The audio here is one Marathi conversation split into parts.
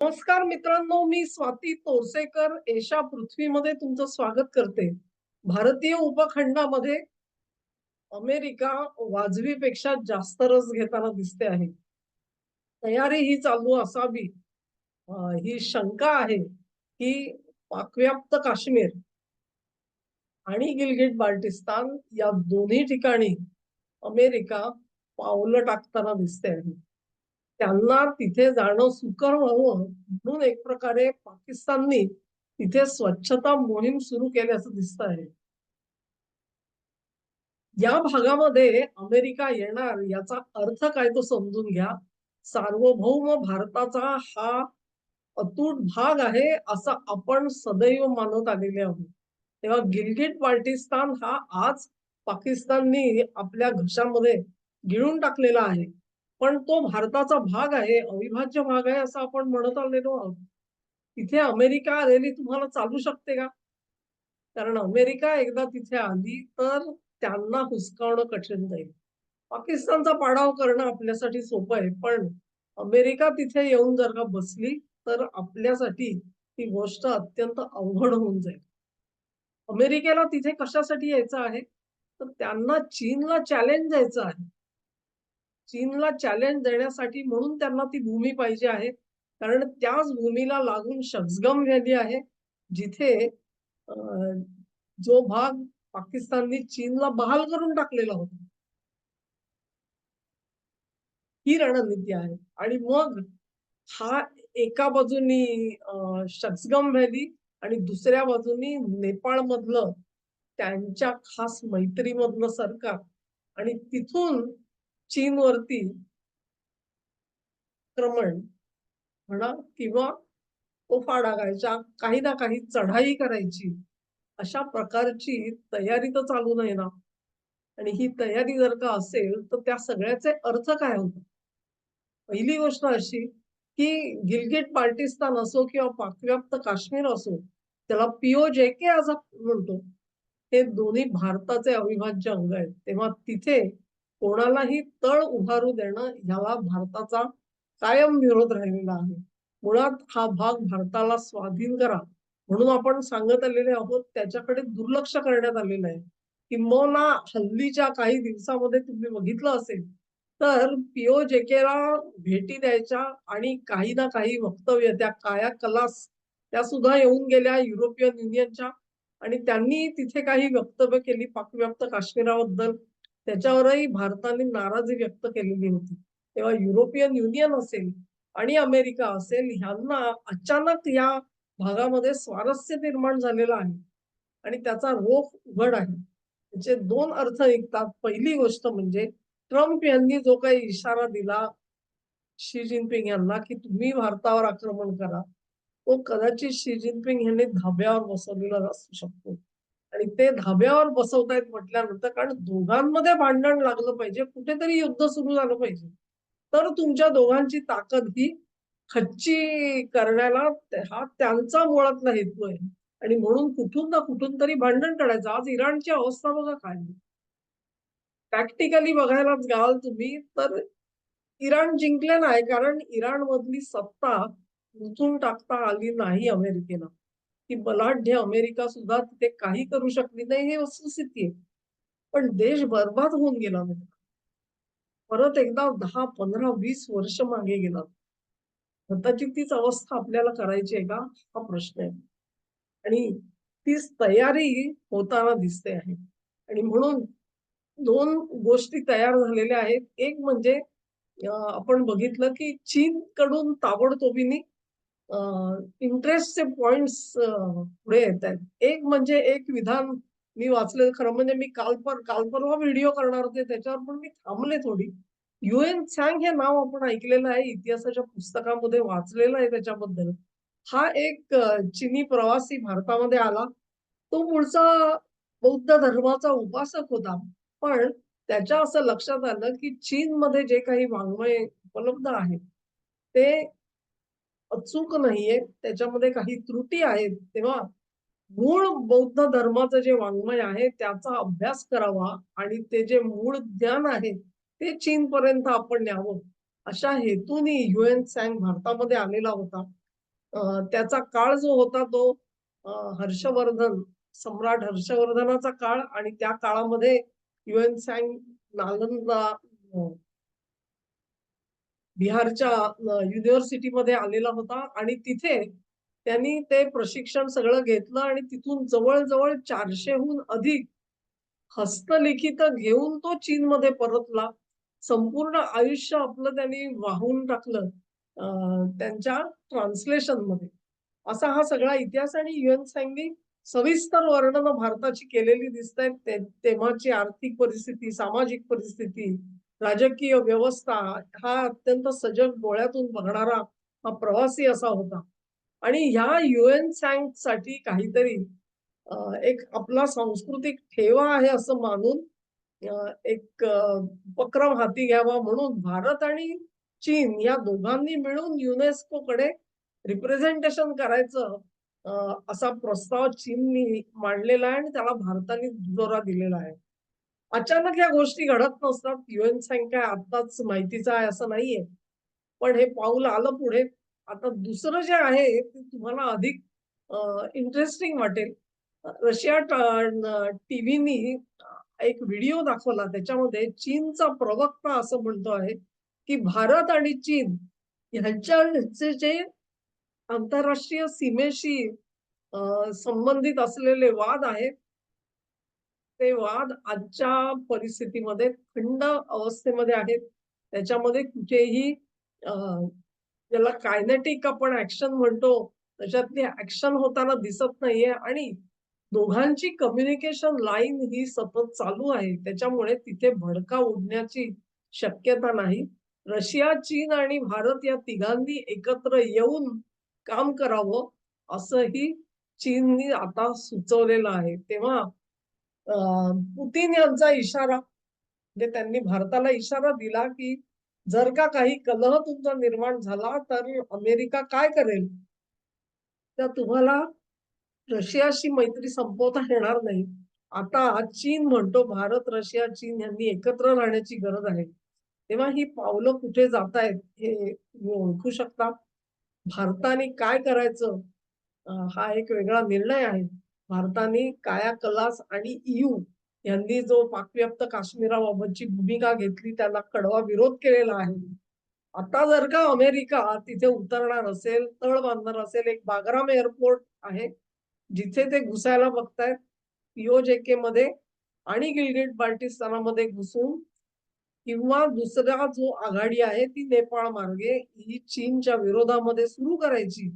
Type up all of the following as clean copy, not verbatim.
नमस्कार मित्रांनो, मी स्वाती तोरसेकर एशा पृथ्वीमध्ये तुमचं स्वागत करते. भारतीय उपखंडामध्ये अमेरिका वाजवीपेक्षा जास्त रस घेताना दिसते आहे. तयारी ही चालू असावी ही शंका आहे की पाकव्याप्त काश्मीर आणि गिलगिट बाल्टिस्तान या दोन्ही ठिकाणी अमेरिका पावलं टाकताना दिसते आहे. त्यांना तिथे जाणं सुकर व्हावं म्हणून एक प्रकारे पाकिस्ताननी तिथे स्वच्छता मोहीम सुरू केल्याचं दिसत आहे. या भागामध्ये अमेरिका येणार याचा अर्थ काय तो समजून घ्या. सार्वभौम भारताचा हा अतूट भाग आहे असं आपण सदैव मानत आलेले आहोत. तेव्हा गिलगिट बाल्टिस्तान हा आज पाकिस्ताननी आपल्या घशामध्ये गिळून टाकलेला आहे. पण तो भारताचा भाग आहे, अविभाज्य भाग आहे असं आपण म्हणत आलेलो आहोत. तिथे अमेरिका आलेली तुम्हाला चालू शकते का? कारण अमेरिका एकदा तिथे आली तर त्यांना हुसकावणं कठीण जाईल. पाकिस्तानचा पाडाव करणं आपल्यासाठी सोपं आहे, पण अमेरिका तिथे येऊन जर का बसली तर आपल्यासाठी ती गोष्ट अत्यंत अवघड होऊन जाईल. अमेरिकेला तिथे कशासाठी यायचं आहे? तर त्यांना चीनला चॅलेंज द्यायचं आहे. चीनला चॅलेंज देण्यासाठी म्हणून त्यांना ती भूमी पाहिजे आहे. कारण त्याच भूमीला लागून शक्सगम व्हॅली आहे, जिथे अ, जो भाग पाकिस्ताननी चीनला बहाल करून टाकलेला होता. ही रणनीती आहे. आणि मग हा एका बाजूनी शक्सगम व्हॅली आणि दुसऱ्या बाजूनी नेपाळ मधलं त्यांच्या खास मैत्रीमधलं सरकार आणि तिथून चीनवरती आक्रमण म्हणा किंवा तोफा डागायच्या, काही ना काही चढाई करायची, अशा प्रकारची तयारी तर चालू नाही ना. आणि ही तयारी जर का असेल तर त्या सगळ्याचे अर्थ काय होतात? पहिली गोष्ट अशी की गिलगिट बाल्टिस्तान असो किंवा पाकव्याप्त काश्मीर असो, त्याला पीओजेके आज आपण म्हणतो. हे दोन्ही भारताचे अविभाज्य अंग आहेत. तेव्हा तिथे कोणालाही तळ उभारू देणं ह्याला भारताचा कायम विरोध राहिलेला आहे. मुळात हा भाग भारताला स्वाधीन करा म्हणून आपण सांगत आलेले आहोत, त्याच्याकडे दुर्लक्ष करण्यात आलेलं आहे. किंबहुना हल्लीच्या काही दिवसामध्ये तुम्ही बघितलं असेल तर पीओजेकेला भेटी द्यायच्या आणि काही ना काही वक्तव्य त्या काया कलास त्या सुद्धा येऊन गेल्या युरोपियन युनियनच्या आणि त्यांनी तिथे काही वक्तव्य केली पाकव्याप्त काश्मीराबद्दल. त्याच्यावरही भारताने नाराजी व्यक्त केलेली होती. तेव्हा युरोपियन युनियन असेल आणि अमेरिका असेल ह्यांना अचानक या भागामध्ये स्वारस्य निर्माण झालेलं आहे आणि त्याचा रोख उघड आहे. त्याचे दोन अर्थ निघतात. पहिली गोष्ट म्हणजे ट्रम्प यांनी जो काही इशारा दिला शी जिनपिंग यांना की तुम्ही भारतावर आक्रमण करा, तो कदाचित शी जिनपिंग यांनी धाब्यावर बसवलेला असू शकतो. आणि ते धाब्यावर बसवतायत म्हटल्यानंतर कारण दोघांमध्ये भांडण लागलं पाहिजे, कुठेतरी युद्ध सुरू झालं पाहिजे. तर तुमच्या दोघांची ताकद ही खच्ची करण्याला हा त्यांचा मुळातला हेतू आहे. आणि म्हणून कुठून ना कुठून तरी भांडण काढायचं. आज इराणची अवस्था बघा काय आहे. प्रॅक्टिकली बघायलाच जाल तुम्ही तर इराण जिंकले नाही कारण इराणमधली सत्ता उचलून टाकता आली नाही अमेरिकेला. ती बलाढ्य अमेरिका सुद्धा तिथे काही करू शकली नाही, हे वस्तुस्थिती आहे. पण देश बरबाद होऊन गेला म्हणजे. परत एकदा 10, 15, 20 वर्ष मागे गेला. स्वतःची तीच अवस्था आपल्याला करायची आहे का? हा प्रश्न आहे. आणि तीच तयारी होताना दिसते आहे. आणि म्हणून 2 गोष्टी तयार झालेल्या आहेत. एक म्हणजे आपण बघितलं की चीनकडून ताबडतोबीने इंटरेस्टचे पॉइंट्स पुढे येतायत. एक म्हणजे एक विधान मी वाचलं खरं म्हणजे मी काल परवा व्हिडिओ करणार होते त्याच्यावर पण मी थांबले थोडी. युएन त्सांग हे नाव आपण ऐकलेलं आहे, इतिहासाच्या पुस्तकामध्ये वाचलेलं आहे त्याच्याबद्दल. हा एक चिनी प्रवासी भारतामध्ये आला. तो मूळचा बौद्ध धर्माचा उपासक होता. पण त्याच्या असं लक्षात आलं की चीनमध्ये जे काही वाङ्मय उपलब्ध आहे, ते अचूक नाहीये. त्याच्यामध्ये काही त्रुटी आहेत. तेव्हा मूळ बौद्ध धर्माचं जे वाङ्मय आहे त्याचा अभ्यास करावा आणि ते जे मूळ ज्ञान आहे ते चीनपर्यंत आपण न्यावं. अशा हेतूने युएन त्सांग भारतामध्ये आलेला होता. त्याचा काळ जो होता तो अ, हर्षवर्धन सम्राट हर्षवर्धनाचा काळ आणि त्या काळामध्ये युएन नालंदा बिहारच्या युनिव्हर्सिटीमध्ये आलेला होता आणि तिथे त्यांनी ते प्रशिक्षण सगळं घेतलं आणि तिथून जवळ-जवळ 400हून अधिक हस्तलिखित घेऊन तो चीनमध्ये परतला. संपूर्ण आयुष्य आपलं त्यांनी वाहून टाकलं त्यांच्या ट्रान्सलेशनमध्ये. असा हा सगळा इतिहास आणि युएन सांनी सविस्तर वर्णनं भारताची केलेली दिसतायत. तेव्हाची आर्थिक परिस्थिती, सामाजिक परिस्थिती, राजकीय व्यवस्था हा अत्यंत सजग डोळ्यातून बघणारा हा प्रवासी असा होता. आणि ह्या युएन साठी काहीतरी एक आपला सांस्कृतिक ठेवा आहे असं मानून एक उपक्रम हाती घ्यावा म्हणून भारत आणि चीन या दोघांनी मिळून युनेस्कोकडे रिप्रेझेंटेशन करायचं असा प्रस्ताव चीननी मांडलेला आहे आणि त्याला भारताने दुजोरा दिलेला आहे. अचानक या गोष्टी घडत नसतात. युएन काय आत्ताच माहितीचं आहे असं नाहीये. पण हे पाऊल आलं पुढे. आता दुसरं जे आहे ते तुम्हाला अधिक इंटरेस्टिंग वाटेल. रशिया टीव्हीनी एक व्हिडिओ दाखवला. त्याच्यामध्ये चीनचा प्रवक्ता असं म्हणतो आहे, की भारत आणि चीन ह्यांचे जे आंतरराष्ट्रीय सीमेशी संबंधित असलेले वाद आहेत, ते वाद आजच्या परिस्थितीमध्ये थंड अवस्थेमध्ये आहेत. त्याच्यामध्ये कुठेही अ, ज्याला कायनेटिक आपण ॲक्शन म्हणतो, त्याच्यातली ॲक्शन होताना दिसत नाहीये आणि दोघांची कम्युनिकेशन लाईन ही सतत चालू आहे. त्याच्यामुळे तिथे भडका उडण्याची शक्यता नाही. रशिया, चीन आणि भारत या तिघांनी एकत्र येऊन काम करावं, असंही चीननी आता सुचवलेलं आहे. तेव्हा अ, पुतीन यांचा इशारा म्हणजे त्यांनी भारताला इशारा दिला, की जर का काही कलह तुमचा निर्माण झाला, तर अमेरिका काय करेल? तर तुम्हाला रशियाशी मैत्री संपवता येणार नाही. आता चीन म्हणतो भारत, रशिया, चीन यांनी एकत्र राहण्याची गरज आहे. तेव्हा ही पावलं कुठे जातायत हे तुम्ही ओळखू शकता. भारताने काय करायचं हा एक वेगळा निर्णय आहे. भारताने कायाकलास आणि यांनी जो पाकव्याप्त काश्मीराबाबतची भूमिका घेतली, त्याला कडवा विरोध केलेला आहे. आता जर का अमेरिका तिथे उतरणार असेल, तळ बांधणार असेल, एक बागराम एअरपोर्ट आहे, जिथे ते घुसायला बघतायत पीओजेके मध्ये आणि गिलगिट बाल्टिस्तानामध्ये घुसून किंवा दुसरा जो आघाडी आहे ती नेपाळ मार्गे ही चीनच्या विरोधामध्ये सुरू करायची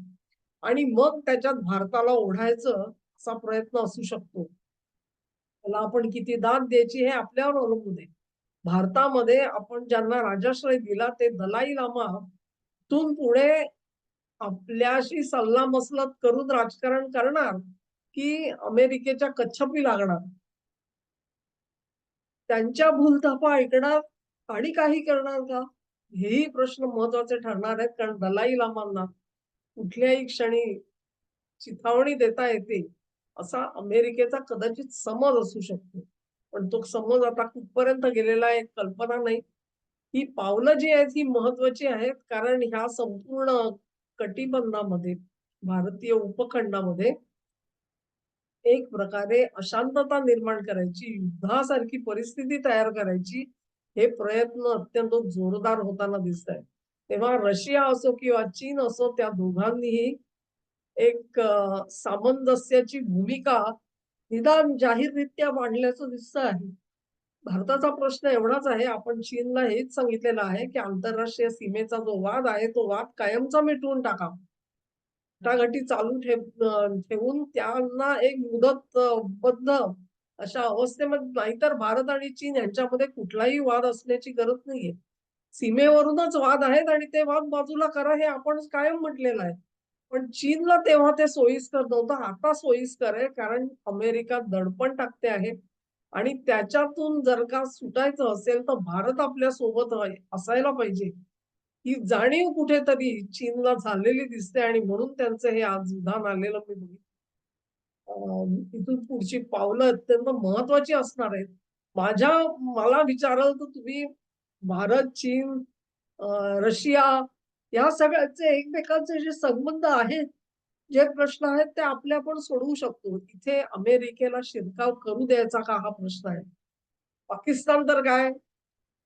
आणि मग त्याच्यात भारताला ओढायचं असा प्रयत्न असू शकतो. त्याला आपण किती दाद द्यायची हे आपल्यावर अवलंबून आहे. भारतामध्ये आपण ज्यांना राजाश्रय दिला ते दलाई लामा तून पुढे आपल्याशी सल्लामसलत करून राजकारण करणार, की अमेरिकेच्या कच्छपी लागणार? त्यांच्या भूलथापा ऐकणार आणि काही करणार का? हेही प्रश्न महत्वाचे ठरणार आहेत. कारण दलाई लामांना कुठल्याही क्षणी चिथावणी देता येते, असा अमेरिकेचा कदाचित समज असू शकतो. पण तो समज आता कुठपर्यंत गेलेला आहे कल्पना नाही. ही पावलं जी आहेत ही महत्वाची आहेत, कारण ह्या संपूर्ण कटिबंधामध्ये, भारतीय उपखंडामध्ये एक प्रकारे अशांतता निर्माण करायची, युद्धासारखी परिस्थिती तयार करायची, हे प्रयत्न अत्यंत जोरदार होताना दिसतायत. तेव्हा रशिया असो किंवा चीन असो त्या दोघांनीही एक सामंजस्याची भूमिका निदान जाहीररित्या मांडल्याचं दिसतं आहे. भारताचा प्रश्न एवढाच आहे, आपण चीनला हेच सांगितलेलं आहे, की आंतरराष्ट्रीय सीमेचा जो वाद आहे, तो वाद कायमचा मिटवून टाका. वाटाघाटी चालू ठेवून त्यांना एक मुदतबद्ध अशा अवस्थेमध्ये नाहीतर भारत आणि चीन यांच्यामध्ये कुठलाही वाद असण्याची गरज नाहीये. सीमेवरूनच वाद आहेत आणि ते वाद बाजूला करा हे आपण कायम म्हटलेलं आहे. पण चीनला तेव्हा ते सोयीस्कर नव्हतं. आता सोयीस्कर आहे कारण अमेरिका दडपण टाकते आहे आणि त्याच्यातून जर का सुटायचं असेल तर भारत आपल्या सोबत असायला पाहिजे. ही जाणीव कुठेतरी चीनला झालेली दिसते आणि म्हणून त्यांचं हे आज विधान आलेलं मी बघितलं. इथून पुढची पावलं अत्यंत महत्वाची असणार आहेत. मला विचाराल तर तुम्ही भारत, चीन, रशिया या सगळ्यांचे एकमेकांचे जे संबंध आहेत, जे प्रश्न आहेत ते आपले आपण सोडवू शकतो. इथे अमेरिकेला शिरकाव करू द्यायचा का हा प्रश्न आहे. पाकिस्तान तर काय,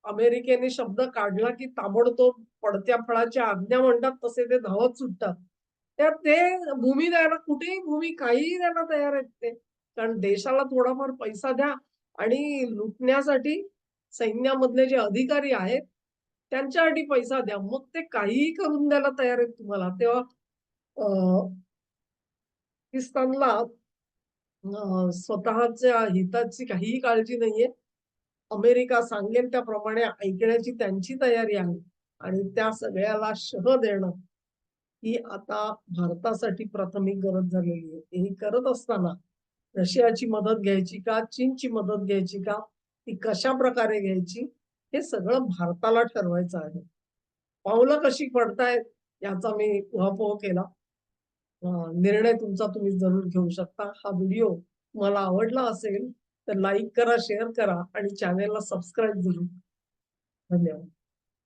अमेरिकेने शब्द काढला की ताबडतोब पडत्या फळाच्या आज्ञा म्हणतात तसे ते धावत सुटतात. तर ते भूमी द्यायला कुठेही भूमी काहीही द्यायला तयार आहेत ते. कारण देशाला थोडाफार पैसा द्या आणि लुटण्यासाठी सैन्यामधले जे अधिकारी आहेत, त्यांच्यासाठी पैसा द्या. मग ते काहीही करून द्यायला तयार आहेत तुम्हाला. तेव्हा पाकिस्तानला स्वतःच्या हिताची काहीही काळजी नाहीये. अमेरिका सांगेल त्याप्रमाणे ऐकण्याची त्यांची तयारी आहे आणि त्या सगळ्याला शह देणं ही आता भारतासाठी प्राथमिक गरज झालेली आहे. हे करत असताना रशियाची मदत घ्यायची का? चीनची मदत घ्यायची का? ती कशाप्रकारे घ्यायची? हे सगळं भारताला ठरवायचं आहे. पावलं कशी पडतायत याचा मी उहापोह केला. निर्णय तुमचा तुम्ही जरूर घेऊ शकता. हा व्हिडिओ तुम्हाला आवडला असेल तर लाईक करा, शेअर करा आणि चॅनेलला सबस्क्राईब जरूर. धन्यवाद.